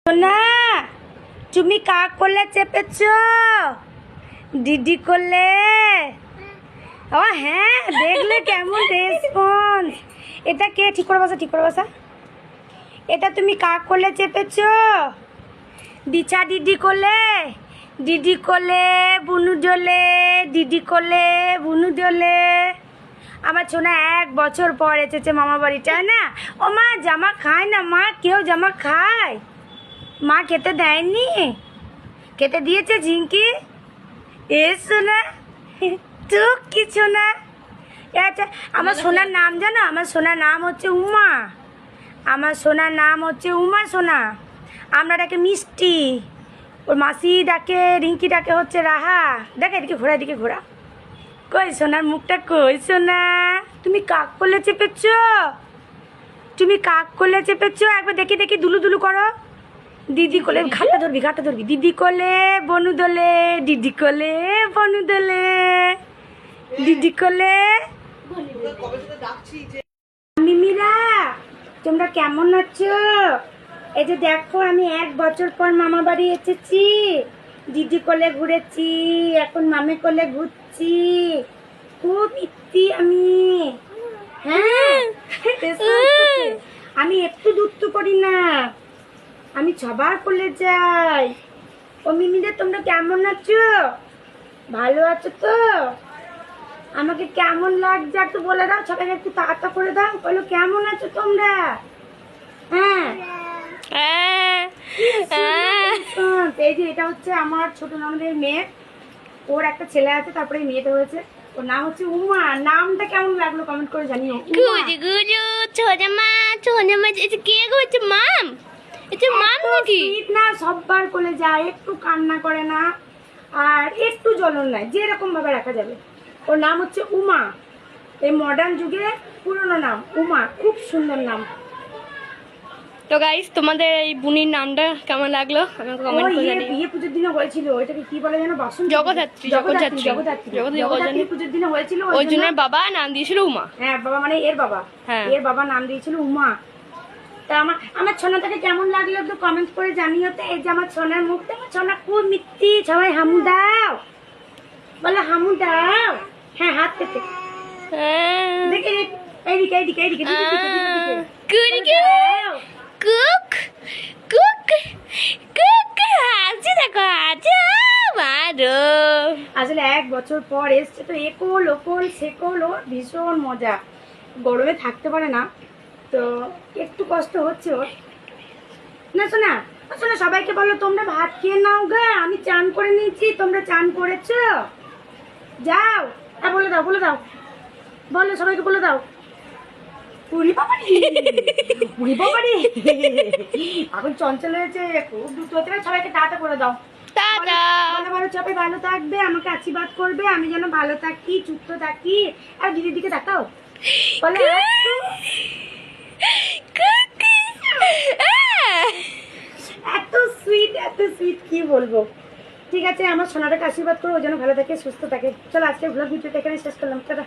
সোনা তুমি কাক করলে চেপেছ দিদি করলে ও হ্যাঁ দেখলে কেমন রেসপন্স। এটা কে? ঠিক করে বসা, ঠিক করে বসা। এটা তুমি কাক করলে চেপেছ দিচা দিদি করলে, দিদি করলে বুনু দোলে, দিদি করলে বুনু দোলে। আমার ছোনা 1 বছর পর এসেছে মামা বাড়িটায় না। ও মা জামা খায় না মা, কেউ জামা খায়? মা খেতে দেয়নি? খেতে দিয়েছে ঝিঙ্কি? এসো না তো কিছু না। আচ্ছা আমার সোনার নাম জানো? আমার সোনার নাম হচ্ছে উমা। আমার সোনার নাম হচ্ছে উমা সোনা। আমরা ডাকে মিষ্টি, ওর মাসি ডাকে, রিঙ্কি ডাকে হচ্ছে রাহা। দেখ এদিকে ঘোরা, এদিকে ঘোরা। কই সোনার মুখটা কই সোনা? তুমি কাক করলে চেপেছ? তুমি কাক করলে চেপেছ? একবার দেখি দেখি দুলু দুলু করো। দিদি কোলে ঘাটটা ধরবি, ঘাটটা ধরবি। দিদি কোলে বনু দোলে, দিদি কোলে বনু দোলে, দিদি কোলে। মিমিরা তোমরা কেমন আছো? এই যে দেখো আমি 1 বছর পর মামা বাড়ি এসেছি। দিদি কোলে ঘুরেছি, এখন মামে কোলে ঘুরছি। খুব ইতি আমি। হ্যাঁ আমি একটু দুষ্টু করি না, আমি সবার কোলে যাই। ও মিমিদের তোমরা কেমন আছো? ভালো আছো তো? আমাকে কেমন লাগছে একটু বলে দাও, সবাইকে একটু তাড়াতাড়ি করে দাও, বলো কেমন আছো তোমরা? হ্যাঁ এই যে এটা হচ্ছে আমার ছোট ননদের মেয়ে, ওর একটা ছেলে আছে, তারপরে মেয়েটা হয়েছে। ওর নাম হচ্ছে উমা। নামটা কেমন লাগলো কমেন্ট করে জানিও। গুজু গুজু ছোটা মা এটা কে হচ্ছে মাম? এটা মাম নাকি? না সববার কোলে যায়, একটু কান্না করে না আর একটু জ্বলন নাই, যেরকম ভাবে রাখা যাবে। ওর নাম হচ্ছে উমা। এই মডার্ন যুগে পুরনো নাম উমা, খুব সুন্দর নাম। তো গাইস তোমাদের এই বুনির নামটা কেমন লাগলো আমাকে কমেন্ট করে জানিও। বিয়ে পুজোর দিনে হয়েছিল, ওইটাকে কি বলে জানো? বাসন্তী জগদ্ধাত্রী জগদ্ধাত্রী পুজোর দিনে হয়েছিল। ওই জন্য বাবা নাম দিয়েছিল উমা। হ্যাঁ বাবা মানে এর বাবা, এর বাবা নাম দিয়েছিল উমা। তা আমার ছোনাটাকে কেমন লাগলো একটু কমেন্ট করে জানিও তো। এই যে আমার ছোনার মুখটা, আমার ছোনা খুব মিষ্টি। সবাই হামু দাও, বলো হামু দাও। হ্যাঁ হাত পেতে দেখে এইদিকে এইদিকে এইদিকে কুক কুক কুক হাসি দেখো আজা মারো। আসলে 1 বছর পর এসছে তো একল ওকল সেকল, ওর ভীষণ মজা। গরমে থাকতে পারে না তো একটু কষ্ট হচ্ছে ওর। না শোনা শোনা, সবাইকে বলো তোমরা ভাত খেয়ে নাও গা, আমি চান করে নিয়েছি, তোমরা চান করেছো? যাও। হ্যাঁ বলে দাও, বলে দাও, বলো সবাইকে বলে দাও। পুরি বাবারি, পুরি বাবারি এখন চঞ্চল হয়েছে, খুব দ্রুত হতে হবে। সবাইকে টাটা করে দাও। ভালো ভালো সবাই ভালো থাকবে, আমাকে আশীর্বাদ করবে, আমি যেন ভালো থাকি, সুস্থ থাকি। আর দিদির দিকে তাকাও, বলে এত সুইট, এত সুইট কি বলবো। ঠিক আছে আমার সোনাটাকে আশীর্বাদ করো, ওই জন্য ভালো থাকে সুস্থ থাকে। চলো আজকে ভ্লগ ভিডিওটা এখানে শেষ করলাম। টাটা।